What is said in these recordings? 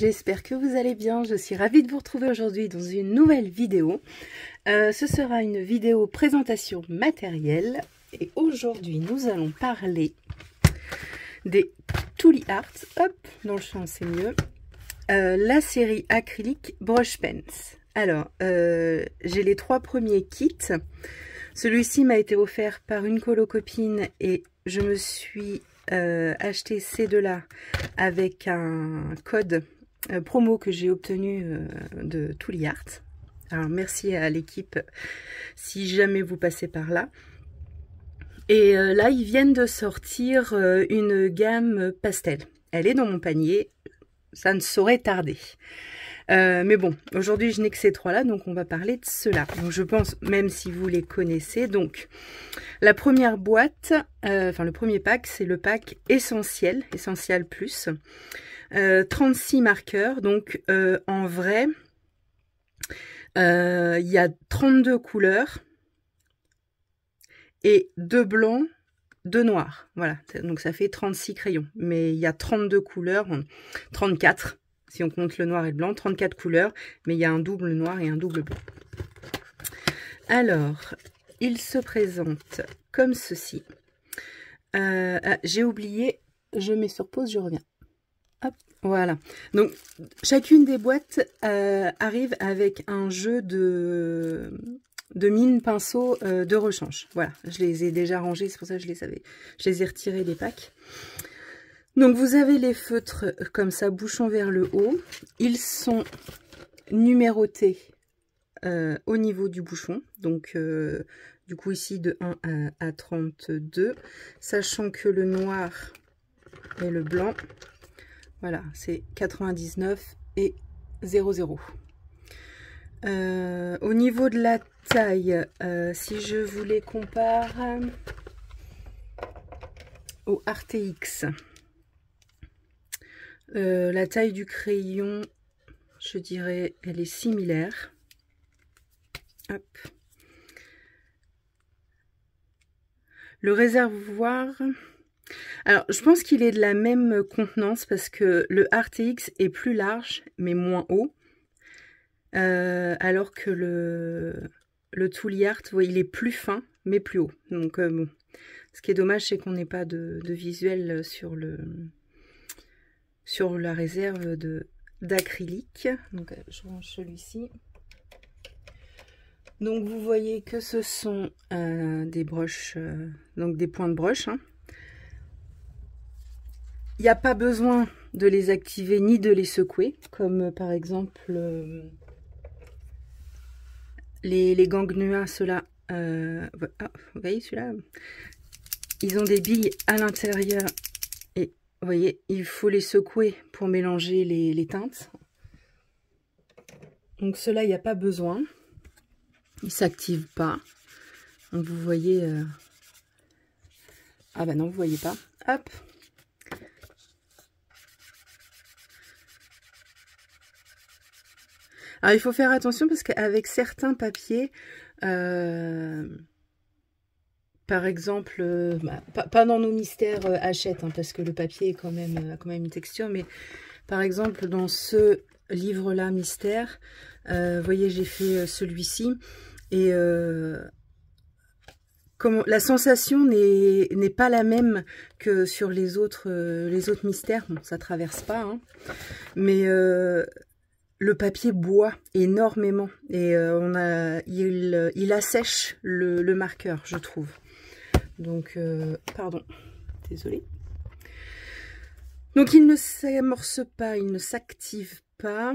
j'espère que vous allez bien. Je suis ravie de vous retrouver aujourd'hui dans une nouvelle vidéo. Ce sera une vidéo présentation matérielle et aujourd'hui nous allons parler des Tooly Art, hop, dans le champ c'est mieux, la série acrylique Brush Pens. Alors, j'ai les 3 premiers kits. Celui-ci m'a été offert par une colo-copine et je me suis acheté ces deux-là avec un code promo que j'ai obtenu de Tooly Art. Alors, merci à l'équipe si jamais vous passez par là. Et là, ils viennent de sortir une gamme pastel. Elle est dans mon panier, ça ne saurait tarder. Mais bon, aujourd'hui je n'ai que ces 3-là, donc on va parler de ceux-là. Donc je pense, même si vous les connaissez, donc la première boîte, enfin le premier pack, c'est le pack Essentiel, Essentiel Plus. 36 marqueurs, donc en vrai, il y a 32 couleurs et 2 blancs, 2 noirs. Voilà, donc ça fait 36 crayons. Mais il y a 32 couleurs, 34 si on compte le noir et le blanc, 34 couleurs, mais il y a un double noir et un double blanc. Alors, il se présente comme ceci. J'ai oublié, je mets sur pause, je reviens. Hop, voilà. Donc, chacune des boîtes arrive avec un jeu de mine pinceau de rechange. Voilà, je les ai déjà rangés, c'est pour ça que je les ai retirés des packs. Donc vous avez les feutres comme ça, bouchon vers le haut. Ils sont numérotés au niveau du bouchon. Donc du coup ici de 1 à 32. Sachant que le noir et le blanc, voilà, c'est 99 et 00. Au niveau de la taille, si je vous les compare au RTX, la taille du crayon, je dirais, elle est similaire. Hop. Le réservoir, alors je pense qu'il est de la même contenance parce que le RTX est plus large mais moins haut. Alors que le Tooly Art, vous voyez, il est plus fin mais plus haut. Donc bon, ce qui est dommage, c'est qu'on n'ait pas de visuel sur la réserve d'acrylique. Donc je range celui-ci. Donc vous voyez que ce sont des brushes, donc des points de brush. Hein. Il n'y a pas besoin de les activer ni de les secouer, comme par exemple les gangnua, ceux-là. Vous voyez celui-là, ils ont des billes à l'intérieur. Vous voyez, il faut les secouer pour mélanger les teintes. Donc ceux-là, il n'y a pas besoin. Ils ne s'activent pas. Donc vous voyez... Ah bah non, vous ne voyez pas. Hop. Alors il faut faire attention parce qu'avec certains papiers... Par exemple, pas dans nos mystères Hachette, hein, parce que le papier est quand même une texture, mais par exemple dans ce livre-là, mystère, vous voyez, j'ai fait celui-ci, et la sensation n'est pas la même que sur les autres mystères. Bon, ça traverse pas, hein, mais le papier boit énormément, et il assèche le marqueur, je trouve. Donc, pardon, désolée. Donc, il ne s'amorce pas, il ne s'active pas.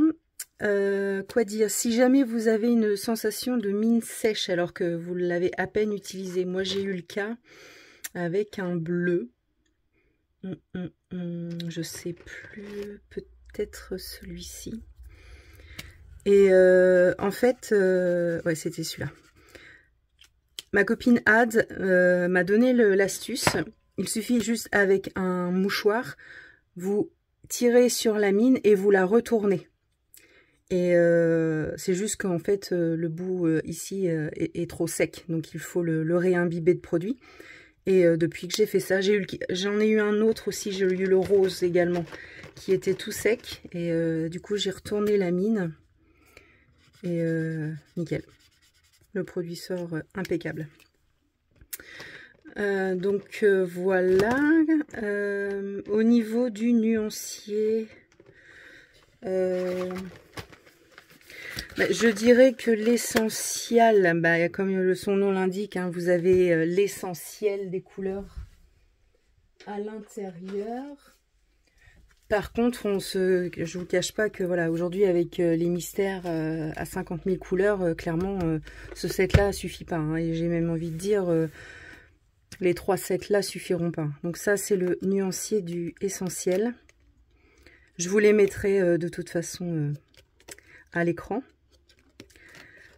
Quoi dire? Si jamais vous avez une sensation de mine sèche alors que vous l'avez à peine utilisé, moi j'ai eu le cas avec un bleu. Je sais plus, peut-être celui-ci. Et en fait, ouais, c'était celui-là. Ma copine Ad m'a donné l'astuce. Il suffit juste avec un mouchoir, vous tirez sur la mine et vous la retournez. Et c'est juste qu'en fait, le bout ici est trop sec. Donc il faut le réimbiber de produit. Et depuis que j'ai fait ça, j'en ai eu un autre aussi, j'ai eu le rose également, qui était tout sec. Et du coup, j'ai retourné la mine. Et nickel. Le produit sort impeccable. Donc voilà. Au niveau du nuancier, je dirais que l'essentiel, comme son nom l'indique, hein, vous avez l'essentiel des couleurs à l'intérieur. Par contre, je vous cache pas que voilà, aujourd'hui avec les mystères à 50 000 couleurs, clairement, ce set-là suffit pas. Hein, et j'ai même envie de dire, les 3 sets-là suffiront pas. Donc ça, c'est le nuancier du essentiel. Je vous les mettrai de toute façon à l'écran.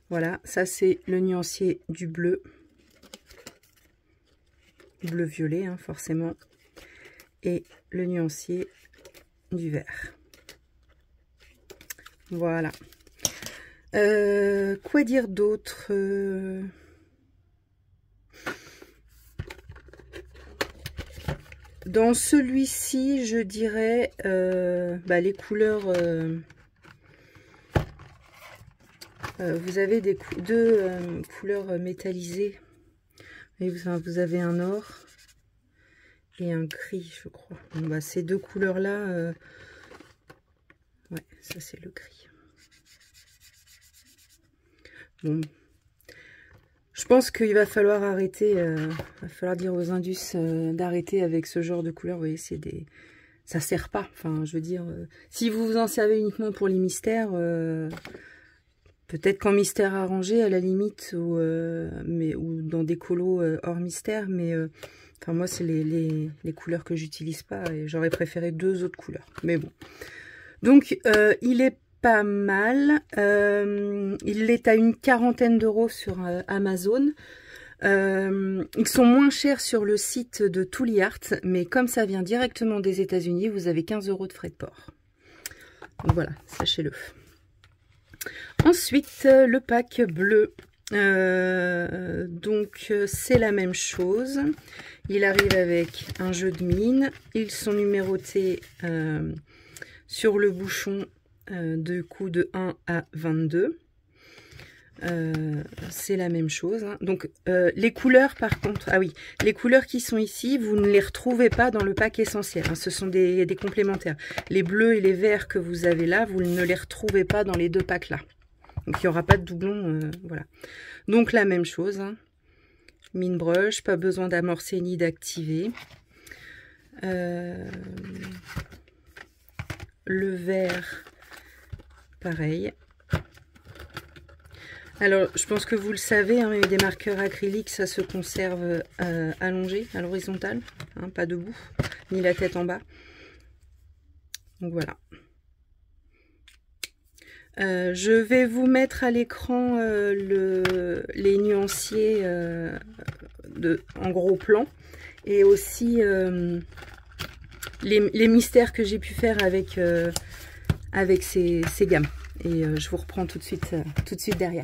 Voilà, ça c'est le nuancier du bleu. Bleu-violet, hein, forcément. Et le nuancier du vert. Voilà. Quoi dire d'autre? Dans celui-ci, je dirais les couleurs. Vous avez deux couleurs métallisées. Et vous avez un or et un gris, je crois. Bon, ces deux couleurs-là, ouais, ça c'est le gris. Bon, je pense qu'il va falloir arrêter, va falloir dire aux Indus d'arrêter avec ce genre de couleurs. Vous voyez, ça sert pas. Enfin, je veux dire, si vous vous en servez uniquement pour les mystères, peut-être qu'en mystère arrangé à la limite, ou dans des colos hors mystère, mais enfin moi c'est les couleurs que j'utilise pas et j'aurais préféré 2 autres couleurs. Mais bon, donc il est pas mal. Il est à une 40aine d'euros sur Amazon. Ils sont moins chers sur le site de Tooly Art, mais comme ça vient directement des États-Unis, vous avez 15 € de frais de port. Donc voilà, sachez-le. Ensuite, le pack bleu. Donc c'est la même chose. Il arrive avec un jeu de mine. Ils sont numérotés sur le bouchon de 1 à 22. C'est la même chose. Hein. Donc les couleurs par contre, ah oui, les couleurs qui sont ici, vous ne les retrouvez pas dans le pack essentiel. Hein. Ce sont des complémentaires. Les bleus et les verts que vous avez là, vous ne les retrouvez pas dans les 2 packs là. Donc il n'y aura pas de doublon, voilà. Donc la même chose, hein. Mine brush, pas besoin d'amorcer ni d'activer. Le vert, pareil. Alors je pense que vous le savez, hein, mais des marqueurs acryliques, ça se conserve allongé, à l'horizontale, hein, pas debout, ni la tête en bas. Donc voilà. Je vais vous mettre à l'écran les nuanciers en gros plan et aussi les mystères que j'ai pu faire avec ces gammes. Et je vous reprends tout de suite derrière.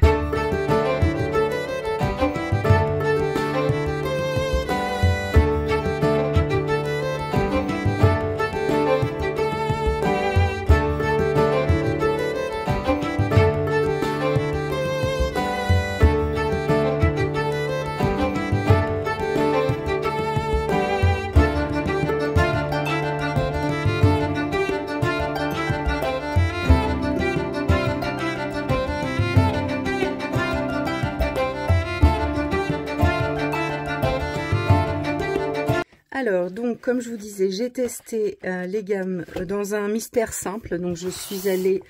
Alors, donc, comme je vous disais, j'ai testé les gammes dans un mystère simple. Donc, je suis allée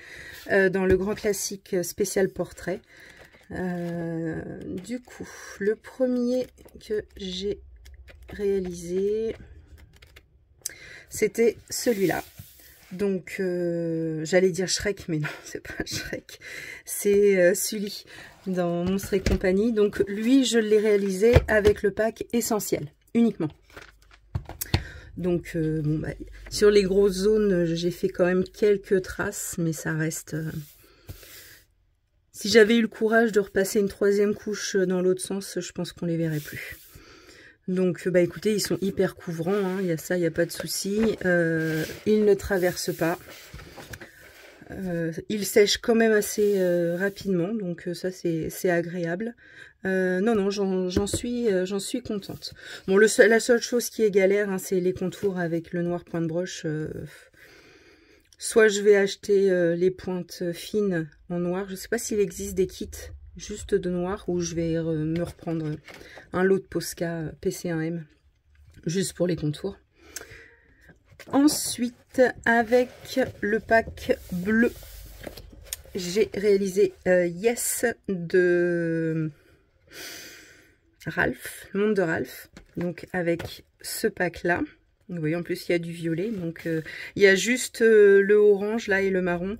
dans le grand classique spécial portrait. Du coup, le premier que j'ai réalisé, c'était celui-là. Donc, j'allais dire Shrek, mais non, c'est pas Shrek. C'est Sully dans Monstres et compagnie. Donc, lui, je l'ai réalisé avec le pack essentiel, uniquement. Donc, sur les grosses zones, j'ai fait quand même quelques traces, mais ça reste... Si j'avais eu le courage de repasser une 3e couche dans l'autre sens, je pense qu'on les verrait plus. Donc bah écoutez, ils sont hyper couvrants, hein, il y a ça, il n'y a pas de souci. Ils ne traversent pas. Ils sèchent quand même assez rapidement, donc ça c'est agréable. Non, j'en suis contente. Bon, la seule chose qui est galère, hein, c'est les contours avec le noir point de broche. Soit je vais acheter les pointes fines en noir. Je ne sais pas s'il existe des kits juste de noir, ou je vais me reprendre un lot de Posca PC1M juste pour les contours. Ensuite, avec le pack bleu, j'ai réalisé Yes de Ralph, le monde de Ralph. Donc avec ce pack là, vous voyez, en plus il y a du violet, donc il y a juste le orange là et le marron.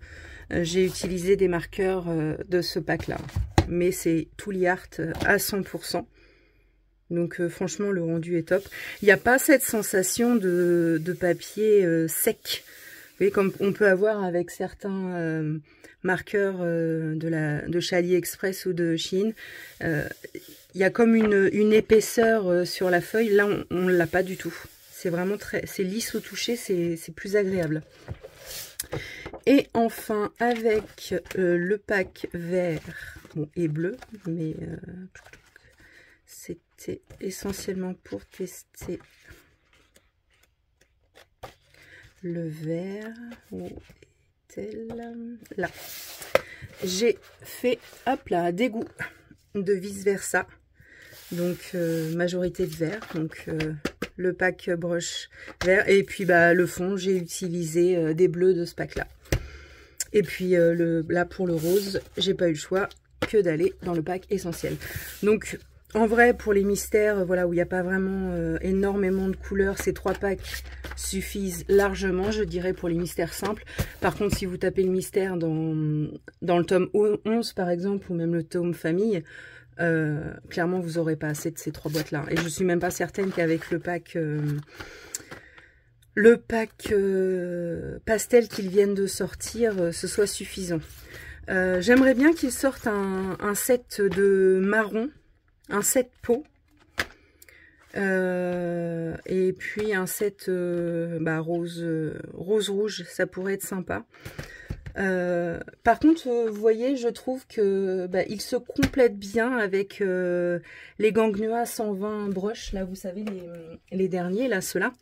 J'ai utilisé des marqueurs de ce pack là, mais c'est Tooly Art à 100%. Donc franchement le rendu est top. Il n'y a pas cette sensation de papier sec, vous voyez, comme on peut avoir avec certains marqueurs de chez AliExpress ou de Shein. Il y a comme une épaisseur sur la feuille. Là on ne l'a pas du tout. C'est vraiment c'est lisse au toucher, c'est plus agréable. Et enfin, avec le pack vert, bon, et bleu, mais c'était essentiellement pour tester le vert. Où est-elle? Là. J'ai fait, hop là, des goûts de vice versa. Donc, majorité de vert. Donc, le pack brush vert. Et puis, bah, le fond, j'ai utilisé des bleus de ce pack-là. Et puis, là, pour le rose, j'ai pas eu le choix que d'aller dans le pack essentiel. Donc, en vrai, pour les mystères, voilà, où il n'y a pas vraiment énormément de couleurs, ces 3 packs suffisent largement, je dirais, pour les mystères simples. Par contre, si vous tapez le mystère dans le tome 11, par exemple, ou même le tome famille, clairement, vous n'aurez pas assez de ces 3 boîtes-là. Et je suis même pas certaine qu'avec le pack pastel qu'ils viennent de sortir, ce soit suffisant. J'aimerais bien qu'ils sortent un set de marron, un set peau, et puis un set rose-rouge, ça pourrait être sympa. Par contre, vous voyez, je trouve que il se complète bien avec les Gangnua 120 brush, là, vous savez, les derniers, là, ceux-là.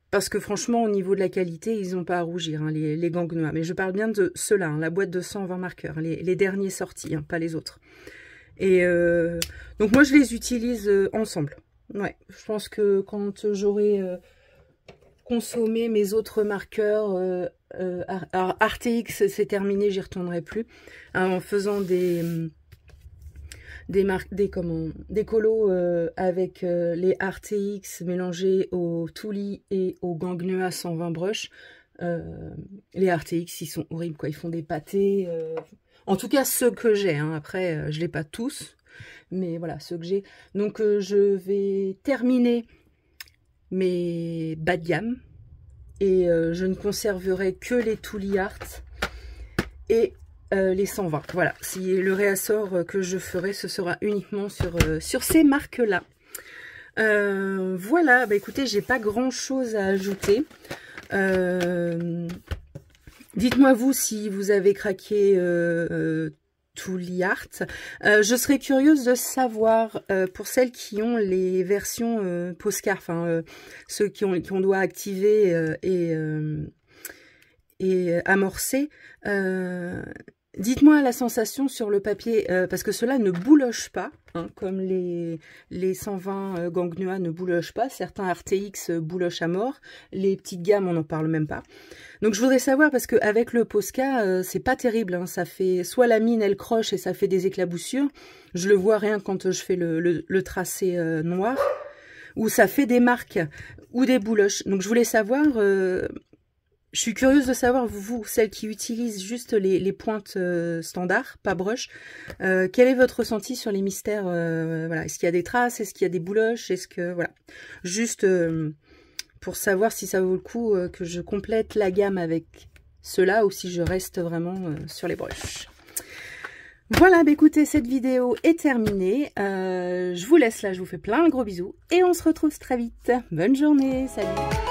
Parce que franchement, au niveau de la qualité, ils n'ont pas à rougir, hein, les Gangnua. Mais je parle bien de ceux-là, hein, la boîte de 120 marqueurs, les derniers sortis, hein, pas les autres. Et donc moi, je les utilise ensemble. Ouais, je pense que quand j'aurai consommé mes autres marqueurs, RTX, c'est terminé, j'y retournerai plus. Hein, en faisant des colos avec les RTX mélangés au Tooly et au Gangnua 120 brush. Les RTX, ils sont horribles, quoi. Ils font des pâtés. En tout cas, ceux que j'ai. Hein. Après, je ne l'ai pas tous. Mais voilà, ceux que j'ai. Donc, je vais terminer mes bas de gamme. Et je ne conserverai que les Tooly Art et les 120. Voilà, si le réassort que je ferai, ce sera uniquement sur ces marques-là. Voilà, bah écoutez, j'ai pas grand-chose à ajouter. Dites-moi vous si vous avez craqué Tooly Art. Je serais curieuse de savoir, pour celles qui ont les versions Posca, enfin ceux qu'on doit activer et amorcer. Dites-moi la sensation sur le papier, parce que cela ne bouloche pas, hein, comme les 120 Gangnua ne boulochent pas. Certains RTX boulochent à mort. Les petites gammes, on n'en parle même pas. Donc je voudrais savoir, parce qu'avec le Posca, c'est pas terrible. Hein, ça fait soit la mine, elle croche et ça fait des éclaboussures. Je le vois rien quand je fais le tracé noir. Ou ça fait des marques ou des bouloches. Donc je voulais savoir... je suis curieuse de savoir, vous, celles qui utilisent juste les pointes standards, pas brush, quel est votre ressenti sur les mystères, voilà, est-ce qu'il y a des traces, est-ce qu'il y a des bouloches, est-ce que, voilà, juste pour savoir si ça vaut le coup que je complète la gamme avec ceux-là ou si je reste vraiment sur les brushes. Voilà, bah écoutez, cette vidéo est terminée. Je vous laisse là, je vous fais plein de gros bisous et on se retrouve très vite. Bonne journée, salut!